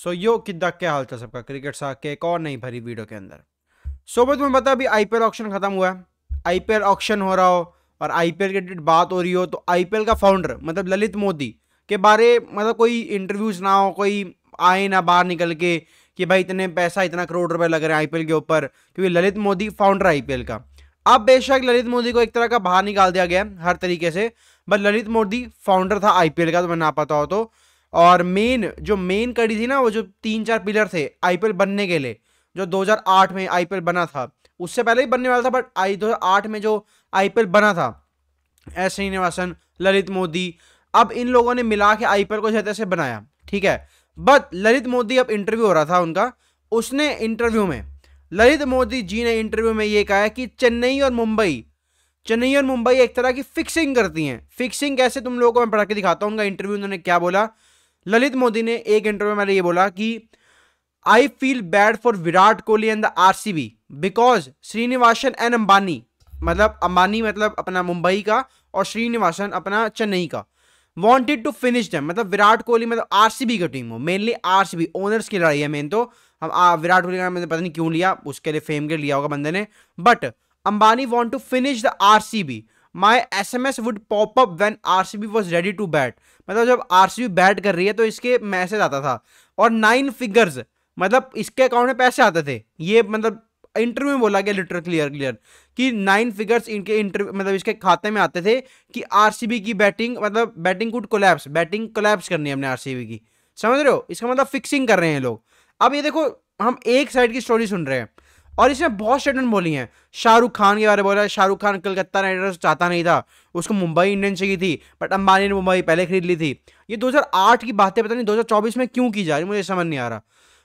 सो यो किद्दा क्या हाल चाल सबका, क्रिकेट साथ के एक और नहीं भरी वीडियो के अंदर। सो मैं तुम्हें पता अभी आईपीएल ऑक्शन खत्म हुआ है, आईपीएल ऑक्शन हो रहा हो और आईपीएल की बात हो रही हो, तो आईपीएल का फाउंडर मतलब ललित मोदी के बारे मतलब कोई इंटरव्यूज ना हो, कोई आए ना बाहर निकल के कि भाई इतने पैसा इतना करोड़ रुपए लग रहे हैं आईपीएल के ऊपर, क्योंकि ललित मोदी फाउंडर आईपीएल का। अब बेशक ललित मोदी को एक तरह का बाहर निकाल दिया गया हर तरीके से, बट ललित मोदी फाउंडर था आईपीएल का, तो मैं ना पता हो तो। और मेन कड़ी थी ना, वो जो 3-4 पिलर थे आईपीएल बनने के लिए, जो 2008 में आईपीएल बना था, उससे पहले ही बनने वाला था, बट 2008 में जो आईपीएल बना था, एस श्रीनिवासन, ललित मोदी, अब इन लोगों ने मिला के आईपीएल को जैसे तैसे बनाया, ठीक है। बट ललित मोदी, अब इंटरव्यू हो रहा था उनका, उसने इंटरव्यू में ललित मोदी जी ने इंटरव्यू में ये कहा है कि चेन्नई और मुंबई एक तरह की फिक्सिंग करती हैं। फिक्सिंग कैसे, तुम लोगों को मैं पढ़ा के दिखाता हूं उनका इंटरव्यू, उन्होंने क्या बोला। ललित मोदी ने एक इंटरव्यू में ये बोला कि I feel bad for Virat Kohli and the RCB because Srinivasan and Ambani, मतलब अंबानी मतलब अपना मुंबई का और श्रीनिवासन अपना चेन्नई का, वांटेड टू फिनिश देम, मतलब विराट कोहली मतलब आरसीबी की टीम हो, मेनली आरसीबी ओनर्स की लड़ाई है मेन। तो हम विराट कोहली का मैंने पता नहीं क्यों लिया, उसके लिए फेम के लिया होगा बंदे ने, but Ambani want to finish the RCB, my SMS would pop up when RCB was ready to bat, मतलब जब आरसीबी बैट कर रही है तो इसके मैसेज आता था। और 9 फिगर्स, मतलब इसके अकाउंट में पैसे आते थे, ये मतलब इंटरव्यू में बोला गया लिटरल क्लियर कि 9 फिगर्स इनके इंटरव्यू मतलब इसके खाते में आते थे कि आरसीबी की बैटिंग मतलब batting could collapse, batting collapse करनी है हमने आरसीबी की, समझ रहे हो, इसका मतलब फिक्सिंग कर रहे हैं लोग। अब ये देखो, हम एक साइड की स्टोरी सुन रहे हैं और इसमें बहुत स्टेटमेंट बोली हैं। शाहरुख खान के बारे में बोला है, शाहरुख खान कलकत्ता नाइट राइडर्स चाहता नहीं था, उसको मुंबई इंडियंस चाहिए थी, बट अंबानी ने मुंबई पहले खरीद ली थी। ये 2008 की बातें पता नहीं 2024 में क्यों की जा रही, मुझे समझ नहीं आ रहा।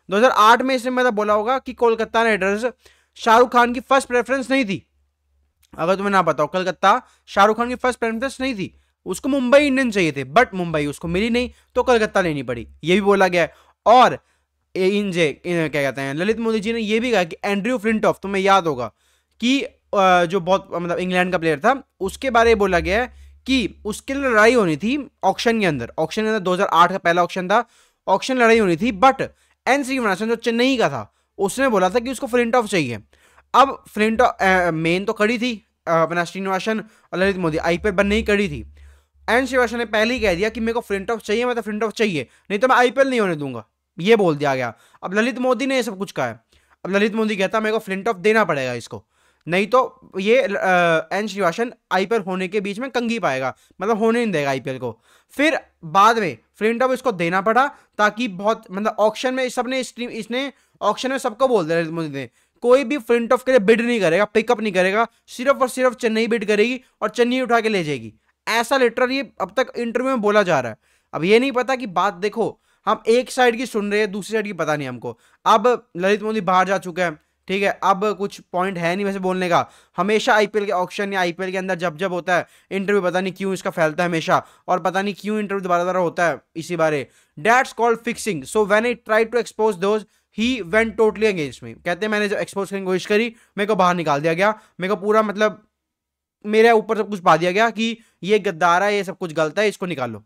2008 में इसने मतलब बोला होगा कि कोलकाता नाइट राइडर्स शाहरुख खान की फर्स्ट प्रेफरेंस नहीं थी। अगर तुम्हें ना बताओ, कलकत्ता शाहरुख खान की फर्स्ट प्रेफरेंस नहीं थी, उसको मुंबई इंडियंस चाहिए थे, बट मुंबई उसको मिली नहीं तो कलकत्ता लेनी पड़ी, ये भी बोला गया है। और क्या कहते हैं, ललित मोदी जी ने यह भी कहा कि एंड्रयू फ्लिंटॉफ, तुम्हें याद होगा कि जो बहुत मतलब इंग्लैंड का प्लेयर था, उसके बारे में बोला गया है कि उसके लिए लड़ाई होनी थी ऑक्शन के अंदर। 2008 का पहला ऑक्शन था, ऑक्शन लड़ाई होनी थी, बट एन श्रीनिवासन जो चेन्नई का था उसने बोला था कि उसको फ्लिंटॉफ चाहिए। अब फ्लिंटॉफ मेन तो कड़ी थी, अपना श्रीनिवासन और ललित मोदी आईपीएल बनने ही कड़ी थी। एन श्रीनिवासन ने पहले ही कह दिया कि मेरे को फ्लिंटॉफ चाहिए, मतलब फ्लिंटॉफ चाहिए, नहीं तो मैं आईपीएल नहीं होने दूंगा, ये बोल दिया गया। अब ललित मोदी ने ये सब कुछ कहा है, अब ललित मोदी कहता मेरे को फ्लिंटॉफ देना पड़ेगा इसको, नहीं तो ये एन श्रीनिवासन आईपीएल होने के बीच में कंगी पाएगा, मतलब होने नहीं देगा आईपीएल को। फिर बाद में फ्लिंटॉफ इसको देना पड़ा, ताकि बहुत मतलब ऑक्शन में सबने इसने ऑक्शन में सबको बोल दिया ललित मोदी ने, कोई भी फ्लिंटॉफ के लिए बिड नहीं करेगा, पिकअप नहीं करेगा, सिर्फ और सिर्फ चेन्नई बिड करेगी और चेन्नई उठा के ले जाएगी। ऐसा लिटरली अब तक इंटरव्यू में बोला जा रहा है। अब ये नहीं पता कि बात देखो, हम एक साइड की सुन रहे हैं, दूसरी साइड की पता नहीं हमको। अब ललित मोदी बाहर जा चुका है, ठीक है, अब कुछ पॉइंट है नहीं वैसे बोलने का। हमेशा आईपीएल के ऑक्शन या आईपीएल के अंदर जब होता है इंटरव्यू, पता नहीं क्यों इसका फैलता है हमेशा, और पता नहीं क्यों इंटरव्यू दोबारा होता है इसी बारे। That's called fixing, so when I try to expose those he went totally against me. कहते हैं मैंने जब एक्सपोज करने की कोशिश करी, मेरे को बाहर निकाल दिया गया, मेरे को पूरा मतलब मेरे ऊपर सब कुछ पा दिया गया कि ये गद्दार है, ये सब कुछ गलत है, इसको निकालो।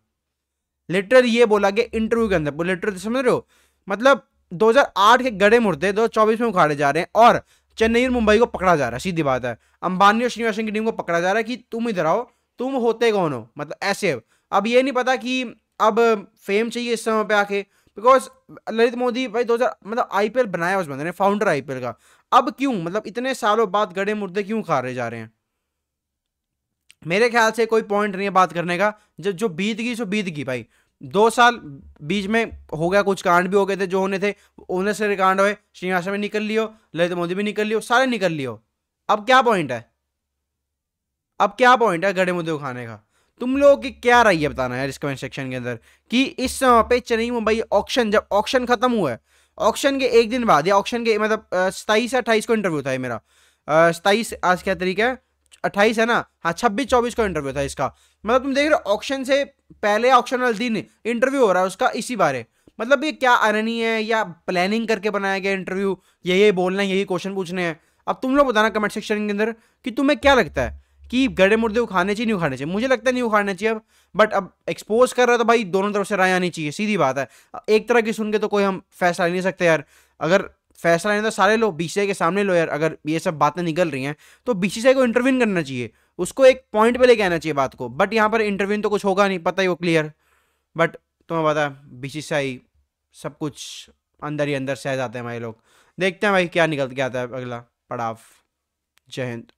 लिटरली ये बोला गया इंटरव्यू के अंदर, लिटरली समझ रहे हो, मतलब 2008 के गड़े मुर्दे 2024 में उखाड़े जा रहे हैं और चेन्नई और मुंबई को पकड़ा जा रहा है। सीधी बात है, अंबानी और श्रीनिवासन की टीम को पकड़ा जा रहा है कि तुम इधर आओ, तुम होते कौन हो, मतलब ऐसे। अब ये नहीं पता कि अब फेम चाहिए इस समय पे आके, बिकॉज ललित मोदी भाई 2000 मतलब आईपीएल बनाया उस बंदे ने, फाउंडर आईपीएल का। अब क्यों मतलब इतने सालों बाद गड़े मुर्दे क्यों खा रहे जा रहे हैं? मेरे ख्याल से कोई पॉइंट नहीं है बात करने का, जो बीत गई सो बीत गई भाई। 2 साल बीच में हो गया, कुछ कांड भी हो गए थे जो होने थे, उन्हें से कांड हुए, श्रीनिवासन में निकल लियो, ललित मोदी भी निकल लियो, सारे निकल लियो। अब क्या पॉइंट है, अब क्या पॉइंट है गड़े मुद्दे उठाने का? तुम लोगों की क्या राय है बताना यार इस कमेंट सेक्शन के अंदर कि इस समय पे चेन्नई मुंबई ऑक्शन, जब ऑक्शन खत्म हुआ है, ऑक्शन के एक दिन बाद या ऑक्शन के मतलब 27 या 28 को इंटरव्यू था मेरा, 27 आज क्या तरीका है, 28 है ना, हाँ 26-24 को इंटरव्यू था इसका। मतलब तुम देख रहे हो ऑक्शन से पहले ऑक्शन वाले दिन इंटरव्यू हो रहा है उसका इसी बारे। मतलब ये क्या आयरनी है या प्लानिंग करके बनाया गया इंटरव्यू, यही बोलना है, यही क्वेश्चन पूछने हैं। अब तुम लोग बताना कमेंट सेक्शन के अंदर कि तुम्हें क्या लगता है कि गड़े मुर्दे उखाड़ने चाहिए नहीं उखाड़ने चाहिए, मुझे लगता है नहीं उखाड़ने चाहिए अब। बट अब एक्सपोज कर रहा है तो भाई दोनों तरफ से राय आनी चाहिए, सीधी बात है। एक तरह की सुन के तो कोई हम फैसला ले नहीं सकते यार। अगर फैसला लेना तो सारे लो, बीसीसीआई के सामने लो यार। अगर ये सब बातें निकल रही हैं तो बीसीसीआई को इंटरवीन करना चाहिए, उसको एक पॉइंट पे लेके आना चाहिए बात को। बट यहाँ पर इंटरवीन तो कुछ होगा नहीं, पता ही वो क्लियर। बट तुम्हें पता है बीसीसीआई सब कुछ अंदर ही अंदर सह जाते हैं भाई लोग। देखते हैं भाई क्या निकल के आता है अगला पड़ाव। जय हिंद।